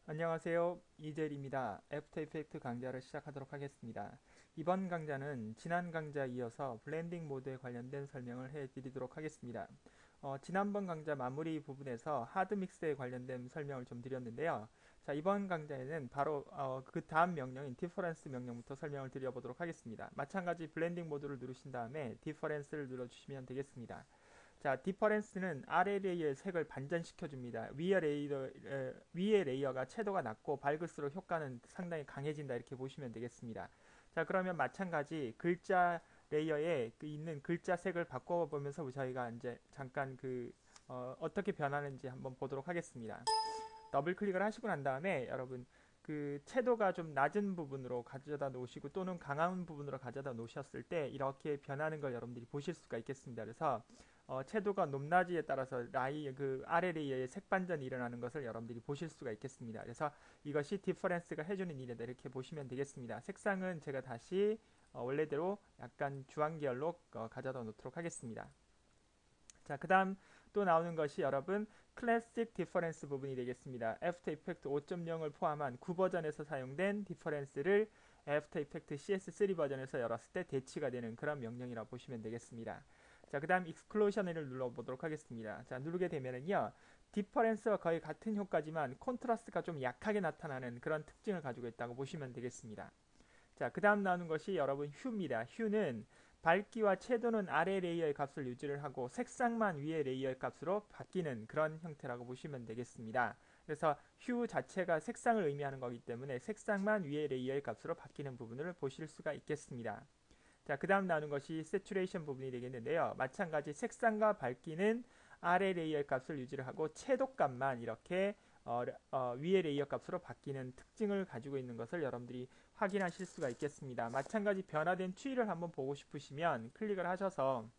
안녕하세요. 이재일입니다. 애프터 이펙트 강좌를 시작하도록 하겠습니다. 이번 강좌는 지난 강좌에 이어서 블렌딩 모드에 관련된 설명을 해드리도록 하겠습니다. 지난번 강좌 마무리 부분에서 하드 믹스에 관련된 설명을 좀 드렸는데요. 자, 이번 강좌에는 바로 그 다음 명령인 디퍼런스 명령부터 설명을 드려보도록 하겠습니다. 마찬가지 블렌딩 모드를 누르신 다음에 디퍼런스를 눌러주시면 되겠습니다. 자, 디퍼런스는 아래 레이어의 색을 반전시켜 줍니다. 위의 레이어가 채도가 낮고 밝을수록 효과는 상당히 강해진다 이렇게 보시면 되겠습니다. 자, 그러면 마찬가지 글자 레이어에 있는 글자 색을 바꿔보면서 저희가 이제 잠깐 어떻게 변하는지 한번 보도록 하겠습니다. 더블 클릭을 하시고 난 다음에 여러분 그 채도가 좀 낮은 부분으로 가져다 놓으시고 또는 강한 부분으로 가져다 놓으셨을 때 이렇게 변하는 걸 여러분들이 보실 수가 있겠습니다. 그래서 채도가 높낮이에 따라서 그 아래 레이어의 색 반전이 일어나는 것을 여러분들이 보실 수가 있겠습니다. 그래서 이것이 디퍼런스가 해주는 일이다 이렇게 보시면 되겠습니다. 색상은 제가 다시 원래대로 약간 주황 계열로 가져다 놓도록 하겠습니다. 자, 그 다음 또 나오는 것이 여러분 클래식 디퍼런스 부분이 되겠습니다. 애프터 이펙트 5.0을 포함한 9버전에서 사용된 디퍼런스를 애프터 이펙트 CS3 버전에서 열었을 때 대치가 되는 그런 명령이라고 보시면 되겠습니다. 자, 그 다음 익스클루션을 눌러보도록 하겠습니다. 자, 누르게 되면은요, 디퍼런스와 거의 같은 효과지만 콘트라스트가 좀 약하게 나타나는 그런 특징을 가지고 있다고 보시면 되겠습니다. 자, 그 다음 나오는 것이 여러분 휴입니다. 휴는 밝기와 채도는 아래 레이어의 값을 유지를 하고 색상만 위의 레이어의 값으로 바뀌는 그런 형태라고 보시면 되겠습니다. 그래서 휴 자체가 색상을 의미하는 거기 때문에 색상만 위의 레이어의 값으로 바뀌는 부분을 보실 수가 있겠습니다. 자, 그 다음 나오는 것이 세츄레이션 부분이 되겠는데요. 마찬가지 색상과 밝기는 아래 레이어 값을 유지를 하고 채도값만 이렇게 위의 레이어 값으로 바뀌는 특징을 가지고 있는 것을 여러분들이 확인하실 수가 있겠습니다. 마찬가지 변화된 추이를 한번 보고 싶으시면 클릭을 하셔서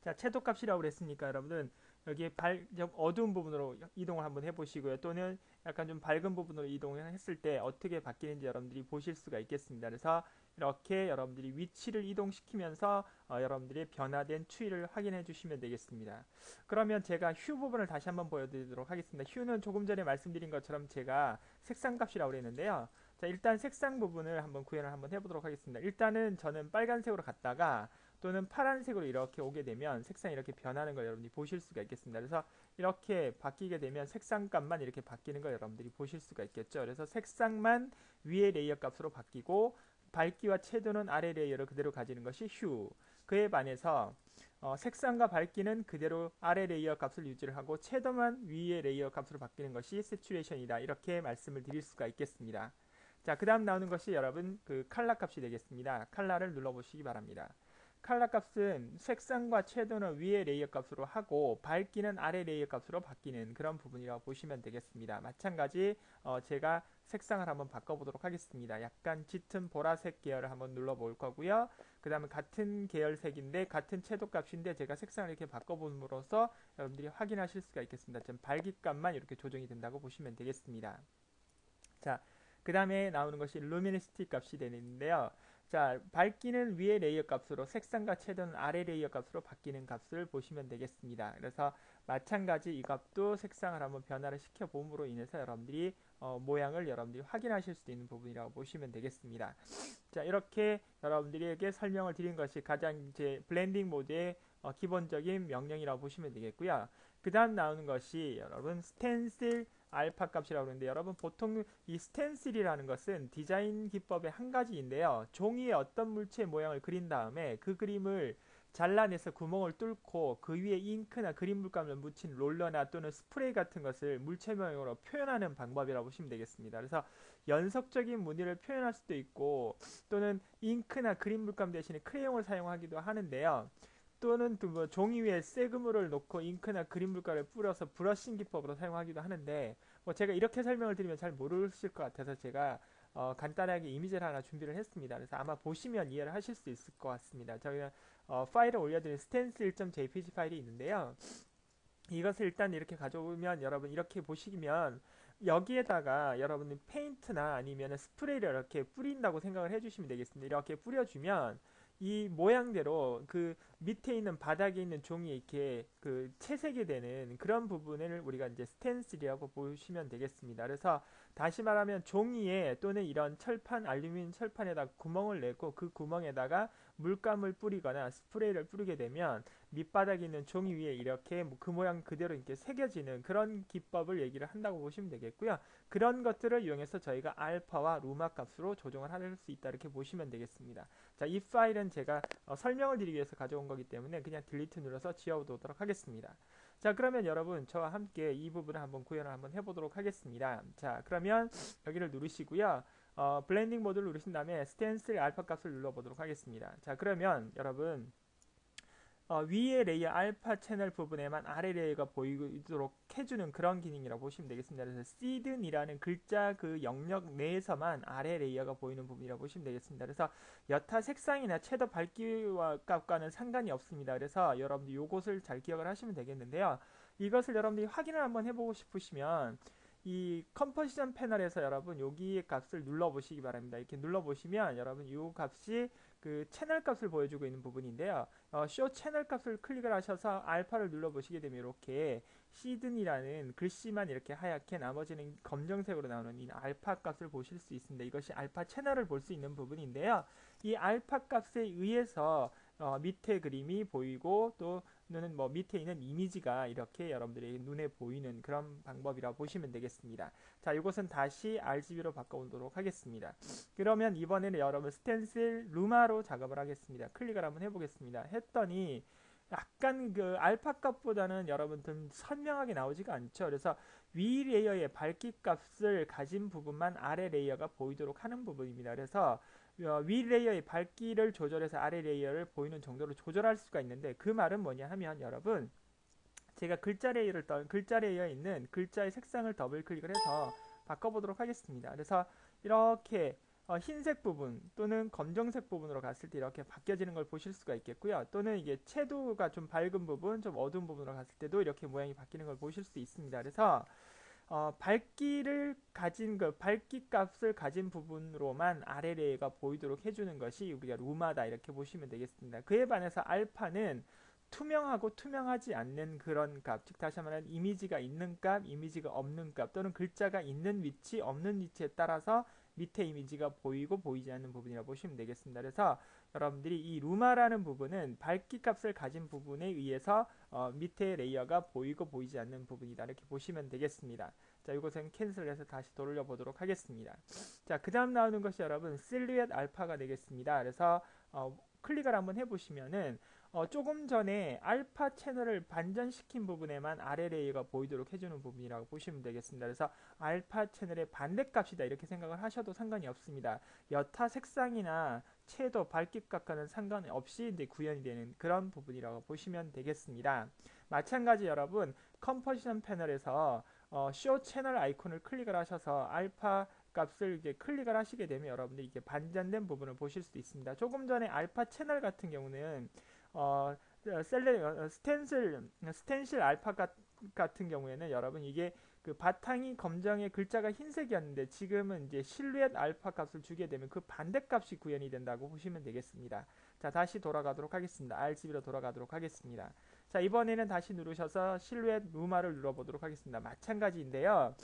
자, 채도값이라고 그랬으니까 여러분은 여기에 좀 어두운 부분으로 이동을 한번 해보시고요. 또는 약간 좀 밝은 부분으로 이동을 했을 때 어떻게 바뀌는지 여러분들이 보실 수가 있겠습니다. 그래서 이렇게 여러분들이 위치를 이동시키면서 여러분들이 변화된 추이를 확인해 주시면 되겠습니다. 그러면 제가 휴 부분을 다시 한번 보여드리도록 하겠습니다. 휴는 조금 전에 말씀드린 것처럼 제가 색상 값이라고 그랬는데요. 자, 일단 색상 부분을 한번 구현을 한번 해보도록 하겠습니다. 일단은 저는 빨간색으로 갔다가 또는 파란색으로 이렇게 오게 되면 색상이 이렇게 변하는 걸 여러분들이 보실 수가 있겠습니다. 그래서 이렇게 바뀌게 되면 색상값만 이렇게 바뀌는 걸 여러분들이 보실 수가 있겠죠. 그래서 색상만 위의 레이어 값으로 바뀌고 밝기와 채도는 아래 레이어를 그대로 가지는 것이 휴. 그에 반해서 색상과 밝기는 그대로 아래 레이어 값을 유지를 하고 채도만 위의 레이어 값으로 바뀌는 것이 세츄레이션이다. 이렇게 말씀을 드릴 수가 있겠습니다. 자, 그 다음 나오는 것이 여러분 그 칼라 값이 되겠습니다. 칼라를 눌러보시기 바랍니다. 칼라 값은 색상과 채도는 위의 레이어 값으로 하고 밝기는 아래 레이어 값으로 바뀌는 그런 부분이라고 보시면 되겠습니다. 마찬가지 제가 색상을 한번 바꿔보도록 하겠습니다. 약간 짙은 보라색 계열을 한번 눌러볼 거고요. 그 다음에 같은 계열색인데 같은 채도 값인데 제가 색상을 이렇게 바꿔봄으로써 여러분들이 확인하실 수가 있겠습니다. 좀 밝기값만 이렇게 조정이 된다고 보시면 되겠습니다. 자, 그 다음에 나오는 것이 루미니시티 값이 되는데요. 자, 밝기는 위의 레이어 값으로 색상과 채도는 아래 레이어 값으로 바뀌는 값을 보시면 되겠습니다. 그래서 마찬가지 이 값도 색상을 한번 변화를 시켜 봄으로 인해서 여러분들이 모양을 여러분들이 확인하실 수 있는 부분이라고 보시면 되겠습니다. 자, 이렇게 여러분들에게 설명을 드린 것이 가장 이제 블렌딩 모드의 기본적인 명령이라고 보시면 되겠고요. 그 다음 나오는 것이 여러분 스텐실 알파 값이라고 하는데 여러분 보통 이 스텐실이라는 것은 디자인 기법의 한 가지인데요. 종이에 어떤 물체의 모양을 그린 다음에 그 그림을 잘라내서 구멍을 뚫고 그 위에 잉크나 그림 물감을 묻힌 롤러나 또는 스프레이 같은 것을 물체 모양으로 표현하는 방법이라고 보시면 되겠습니다. 그래서 연속적인 무늬를 표현할 수도 있고 또는 잉크나 그림 물감 대신에 크레용을 사용하기도 하는데요. 또는 또 종이 위에 새그물을 놓고 잉크나 그림 물감을 뿌려서 브러싱 기법으로 사용하기도 하는데 제가 이렇게 설명을 드리면 잘 모르실 것 같아서 제가 간단하게 이미지를 하나 준비를 했습니다. 그래서 아마 보시면 이해를 하실 수 있을 것 같습니다. 저희가 파일을 올려드린 stencil.jpg 파일이 있는데요. 이것을 일단 이렇게 가져오면 여러분 이렇게 보시면 여기에다가 여러분이 페인트나 아니면 스프레이를 이렇게 뿌린다고 생각을 해주시면 되겠습니다. 이렇게 뿌려주면 이 모양대로 그 밑에 있는 바닥에 있는 종이 이렇게 그 채색이 되는 그런 부분을 우리가 이제 스텐실이라고 보시면 되겠습니다. 그래서 다시 말하면 종이에 또는 이런 철판, 알루미늄 철판에다 구멍을 내고 그 구멍에다가 물감을 뿌리거나 스프레이를 뿌리게 되면 밑바닥에 있는 종이 위에 이렇게 그 모양 그대로 이렇게 새겨지는 그런 기법을 얘기를 한다고 보시면 되겠고요. 그런 것들을 이용해서 저희가 알파와 루마 값으로 조정을 할 수 있다 이렇게 보시면 되겠습니다. 자, 이 파일은 제가 설명을 드리기 위해서 가져온 거기 때문에 그냥 딜리트 눌러서 지워두도록 하겠습니다. 자, 그러면 여러분 저와 함께 이 부분을 한번 구현을 한번 해보도록 하겠습니다. 자, 그러면 여기를 누르시고요. 블렌딩 모드를 누르신 다음에 스텐실 알파 값을 눌러보도록 하겠습니다. 자, 그러면 여러분 위에 레이어 알파 채널 부분에만 아래 레이어가 보이도록 해주는 그런 기능이라고 보시면 되겠습니다. 그래서 시든이라는 글자 그 영역 내에서만 아래 레이어가 보이는 부분이라고 보시면 되겠습니다. 그래서 여타 색상이나 채도 밝기와 값과는 상관이 없습니다. 그래서 여러분들 요것을 잘 기억을 하시면 되겠는데요. 이것을 여러분들이 확인을 한번 해보고 싶으시면 이 컴포지션 패널에서 여러분 여기의 값을 눌러보시기 바랍니다. 이렇게 눌러보시면 여러분 이 값이 그 채널 값을 보여주고 있는 부분인데요. 쇼 채널 값을 클릭을 하셔서 알파를 눌러보시게 되면 이렇게 시든이라는 글씨만 이렇게 하얗게 나머지는 검정색으로 나오는 이 알파 값을 보실 수 있습니다. 이것이 알파 채널을 볼 수 있는 부분인데요. 이 알파 값에 의해서 밑에 그림이 보이고 또는 뭐 밑에 있는 이미지가 이렇게 여러분들의 눈에 보이는 그런 방법이라고 보시면 되겠습니다. 자, 이것은 다시 RGB로 바꿔보도록 하겠습니다. 그러면 이번에는 여러분 스텐실 루마로 작업을 하겠습니다. 클릭을 한번 해보겠습니다. 했더니 약간 그 알파 값보다는 여러분들 선명하게 나오지가 않죠. 그래서 위 레이어의 밝기 값을 가진 부분만 아래 레이어가 보이도록 하는 부분입니다. 그래서 위 레이어의 밝기를 조절해서 아래 레이어를 보이는 정도로 조절할 수가 있는데 그 말은 뭐냐 하면 여러분 제가 글자 레이어에 있는 글자의 색상을 더블 클릭을 해서 바꿔보도록 하겠습니다. 그래서 이렇게 흰색 부분 또는 검정색 부분으로 갔을 때 이렇게 바뀌어지는 걸 보실 수가 있겠고요. 또는 이게 채도가 좀 밝은 부분, 좀 어두운 부분으로 갔을 때도 이렇게 모양이 바뀌는 걸 보실 수 있습니다. 그래서 밝기를 가진 그 밝기 값을 가진 부분으로만 아래 레이어가 보이도록 해주는 것이 우리가 루마다 이렇게 보시면 되겠습니다. 그에 반해서 알파는 투명하고 투명하지 않는 그런 값, 즉 다시 말하면 이미지가 있는 값, 이미지가 없는 값 또는 글자가 있는 위치, 없는 위치에 따라서 밑에 이미지가 보이고 보이지 않는 부분이라고 보시면 되겠습니다. 그래서 여러분들이 이 루마라는 부분은 밝기 값을 가진 부분에 의해서 밑에 레이어가 보이고 보이지 않는 부분이다 이렇게 보시면 되겠습니다. 자, 이것은 캔슬해서 다시 돌려보도록 하겠습니다. 자, 그 다음 나오는 것이 여러분 실루엣 알파가 되겠습니다. 그래서 클릭을 한번 해보시면은 조금 전에 알파 채널을 반전시킨 부분에만 아래 레이어가 보이도록 해주는 부분이라고 보시면 되겠습니다. 그래서 알파 채널의 반대값이다 이렇게 생각을 하셔도 상관이 없습니다. 여타 색상이나 채도 밝기값과는 상관없이 이제 구현이 되는 그런 부분이라고 보시면 되겠습니다. 마찬가지 여러분 컴포지션 패널에서 쇼 채널 아이콘을 클릭을 하셔서 알파 값을 이제 클릭을 하시게 되면 여러분들이 이게 반전된 부분을 보실 수 있습니다. 조금 전에 알파 채널 같은 경우는 스텐실 알파 같은 경우에는 여러분 이게 그 바탕이 검정에 글자가 흰색이었는데 지금은 이제 실루엣 알파 값을 주게 되면 그 반대값이 구현이 된다고 보시면 되겠습니다. 자, 다시 돌아가도록 하겠습니다. RGB로 돌아가도록 하겠습니다. 자, 이번에는 다시 누르셔서 실루엣 루마를 눌러보도록 하겠습니다. 마찬가지인데요.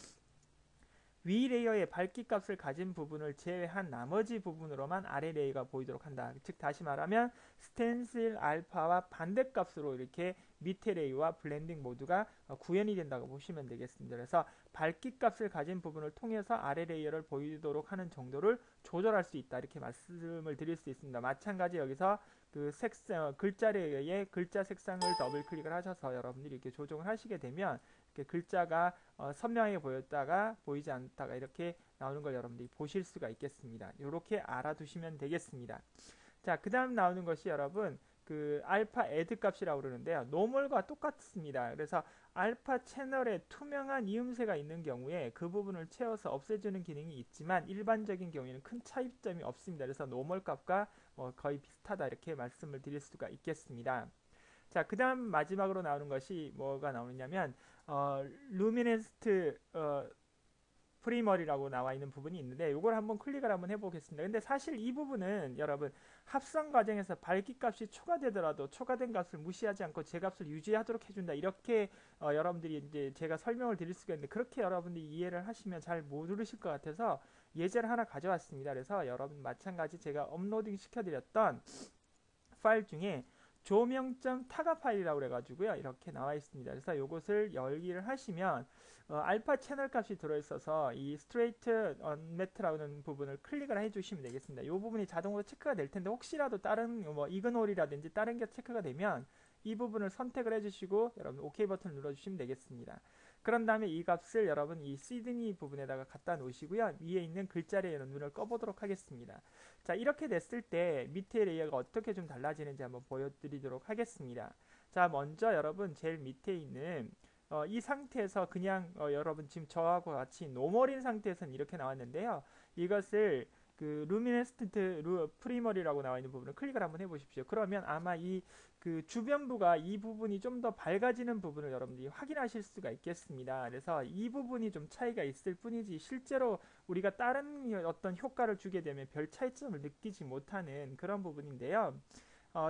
위 레이어의 밝기 값을 가진 부분을 제외한 나머지 부분으로만 아래 레이어가 보이도록 한다. 즉 다시 말하면 스텐실 알파와 반대값으로 이렇게 밑에 레이어와 블렌딩 모드가 구현이 된다고 보시면 되겠습니다. 그래서 밝기 값을 가진 부분을 통해서 아래 레이어를 보이도록 하는 정도를 조절할 수 있다. 이렇게 말씀을 드릴 수 있습니다. 마찬가지 여기서 그 색상, 글자 레이어의 글자 색상을 더블 클릭을 하셔서 여러분들이 이렇게 조정을 하시게 되면 글자가 선명하게 보였다가 보이지 않다가 이렇게 나오는 걸 여러분들이 보실 수가 있겠습니다. 이렇게 알아두시면 되겠습니다. 자, 그 다음 나오는 것이 여러분 그 알파 애드 값이라고 그러는데요. 노멀과 똑같습니다. 그래서 알파 채널에 투명한 이음새가 있는 경우에 그 부분을 채워서 없애주는 기능이 있지만 일반적인 경우에는 큰 차이점이 없습니다. 그래서 노멀 값과 거의 비슷하다 이렇게 말씀을 드릴 수가 있겠습니다. 자, 그 다음 마지막으로 나오는 것이 뭐가 나오느냐면 루미네스트 프리머리라고 나와 있는 부분이 있는데 이걸 한번 클릭을 한번 해보겠습니다. 근데 사실 이 부분은 여러분 합성 과정에서 밝기 값이 초과되더라도 초과된 값을 무시하지 않고 제 값을 유지하도록 해준다. 이렇게 여러분들이 이제 제가 설명을 드릴 수가 있는데 그렇게 여러분들이 이해를 하시면 잘 못 들으실 것 같아서 예제를 하나 가져왔습니다. 그래서 여러분 마찬가지 제가 업로딩 시켜드렸던 파일 중에 조명.타가 파일이라고 그래가지고요 이렇게 나와 있습니다. 그래서 이것을 열기를 하시면 알파 채널 값이 들어있어서 이 스트레이트 언매트라는 부분을 클릭을 해주시면 되겠습니다. 이 부분이 자동으로 체크가 될 텐데 혹시라도 다른 뭐 이그놀이라든지 다른 게 체크가 되면 이 부분을 선택을 해주시고 여러분 OK 버튼을 눌러주시면 되겠습니다. 그런 다음에 이 값을 여러분 이 시드니 부분에다가 갖다 놓으시고요. 위에 있는 글자리에는 눈을 꺼보도록 하겠습니다. 자, 이렇게 됐을 때 밑에 레이어가 어떻게 좀 달라지는지 한번 보여드리도록 하겠습니다. 자, 먼저 여러분 제일 밑에 있는 이 상태에서 그냥 여러분 지금 저하고 같이 노멀인 상태에서는 이렇게 나왔는데요. 이것을 그 루미네스턴트 프리머리라고 나와 있는 부분을 클릭을 한번 해보십시오. 그러면 아마 이 그 주변부가 이 부분이 좀 더 밝아지는 부분을 여러분들이 확인하실 수가 있겠습니다. 그래서 이 부분이 좀 차이가 있을 뿐이지 실제로 우리가 다른 어떤 효과를 주게 되면 별 차이점을 느끼지 못하는 그런 부분인데요.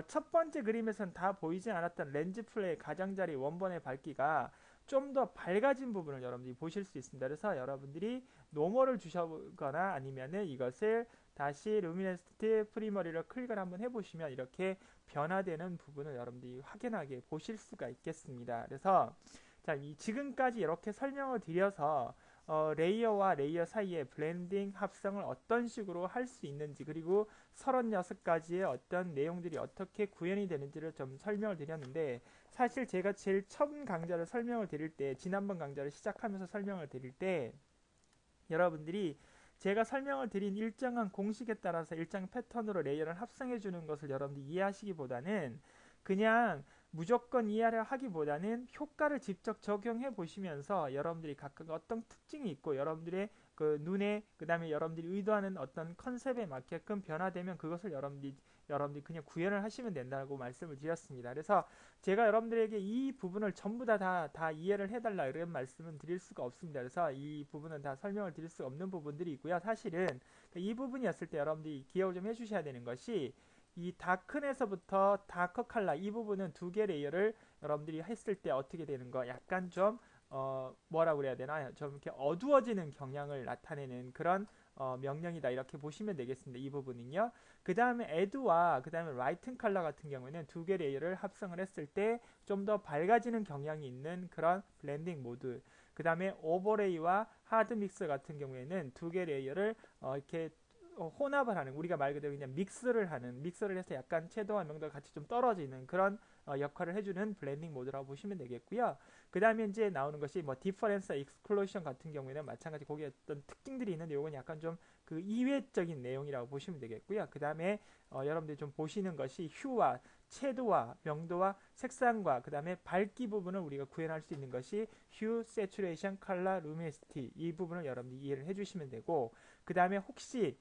첫 번째 그림에서는 다 보이지 않았던 렌즈 플레이 가장자리 원본의 밝기가 좀 더 밝아진 부분을 여러분들이 보실 수 있습니다. 그래서 여러분들이 노멀을 주셔거나 아니면은 이것을 다시 루미네스트 프리머리를 클릭을 한번 해보시면 이렇게 변화되는 부분을 여러분들이 확연하게 보실 수가 있겠습니다. 그래서 자, 지금까지 이렇게 설명을 드려서 레이어와 레이어 사이에 블렌딩 합성을 어떤 식으로 할 수 있는지 그리고 36가지의 어떤 내용들이 어떻게 구현이 되는지를 좀 설명을 드렸는데 사실 제가 제일 처음 강좌를 설명을 드릴 때 지난번 강좌를 시작하면서 설명을 드릴 때 여러분들이 제가 설명을 드린 일정한 공식에 따라서 일정 패턴으로 레이어를 합성해 주는 것을 여러분들이 이해하시기보다는 그냥 무조건 이해를 하기보다는 효과를 직접 적용해 보시면서 여러분들이 각각 어떤 특징이 있고 여러분들의 그 눈에 그 다음에 여러분들이 의도하는 어떤 컨셉에 맞게끔 변화되면 그것을 여러분들이 그냥 구현을 하시면 된다고 말씀을 드렸습니다. 그래서 제가 여러분들에게 이 부분을 전부 다 이해를 해달라 이런 말씀은 드릴 수가 없습니다. 그래서 이 부분은 다 설명을 드릴 수 없는 부분들이 있고요. 사실은 이 부분이었을 때 여러분들이 기억을 좀 해주셔야 되는 것이 이 다크에서부터 다크 칼라 이 부분은 두 개 레이어를 여러분들이 했을 때 어떻게 되는 거 약간 좀 뭐라고 그래야 되나 좀 이렇게 어두워지는 경향을 나타내는 그런 명령이다 이렇게 보시면 되겠습니다. 이 부분은요. 그 다음에 에드와 그 다음에 라이튼 컬러 같은 경우에는 두 개 레이어를 합성을 했을 때 좀 더 밝아지는 경향이 있는 그런 블렌딩 모드. 그 다음에 오버레이와 하드 믹스 같은 경우에는 두 개 레이어를 이렇게 혼합을 하는 우리가 말 그대로 그냥 믹스를 해서 약간 채도와 명도가 같이 좀 떨어지는 그런 역할을 해주는 블렌딩 모드라고 보시면 되겠고요. 그 다음에 이제 나오는 것이 뭐 디퍼런스 익스클루션 같은 경우에는 마찬가지 거기에 어떤 특징들이 있는데 이건 약간 좀 그 이외적인 내용이라고 보시면 되겠고요. 그 다음에 여러분들이 좀 보시는 것이 휴와 채도와 명도와 색상과 그 다음에 밝기 부분을 우리가 구현할 수 있는 것이 휴, 세츄레이션, 컬러, 루미니시티 이 부분을 여러분들이 이해를 해주시면 되고 그 다음에 혹시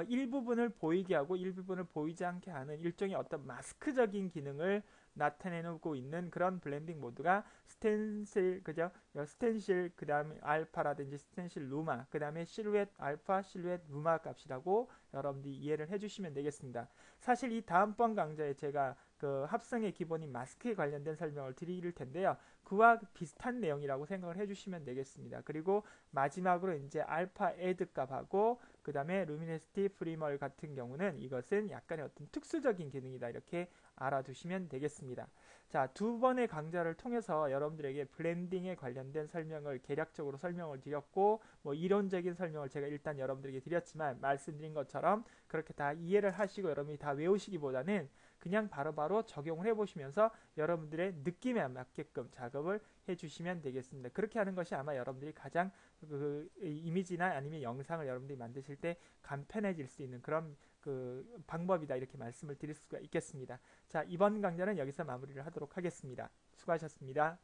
일부분을 보이게 하고 일부분을 보이지 않게 하는 일종의 어떤 마스크적인 기능을 나타내고 있는 그런 블렌딩 모드가 스텐실 그죠? 스텐실 그 다음에 알파라든지 스텐실 루마 그 다음에 실루엣 알파 실루엣 루마 값이라고 여러분들이 이해를 해주시면 되겠습니다. 사실 이 다음번 강좌에 제가 그 합성의 기본인 마스크에 관련된 설명을 드릴 텐데요. 그와 비슷한 내용이라고 생각을 해주시면 되겠습니다. 그리고 마지막으로 이제 알파 에드 값하고 그 다음에 루미네스티 프리멀 같은 경우는 이것은 약간의 어떤 특수적인 기능이다 이렇게 알아두시면 되겠습니다. 자, 두 번의 강좌를 통해서 여러분들에게 블렌딩에 관련된 설명을 대략적으로 설명을 드렸고 뭐 이론적인 설명을 제가 일단 여러분들에게 드렸지만 말씀드린 것처럼 그렇게 다 이해를 하시고 여러분이 다 외우시기보다는 그냥 바로바로 적용을 해보시면서 여러분들의 느낌에 맞게끔 작업을 해주시면 되겠습니다. 그렇게 하는 것이 아마 여러분들이 가장 그 이미지나 아니면 영상을 여러분들이 만드실 때 간편해질 수 있는 그런 그 방법이다 이렇게 말씀을 드릴 수가 있겠습니다. 자, 이번 강좌는 여기서 마무리를 하도록 하겠습니다. 수고하셨습니다.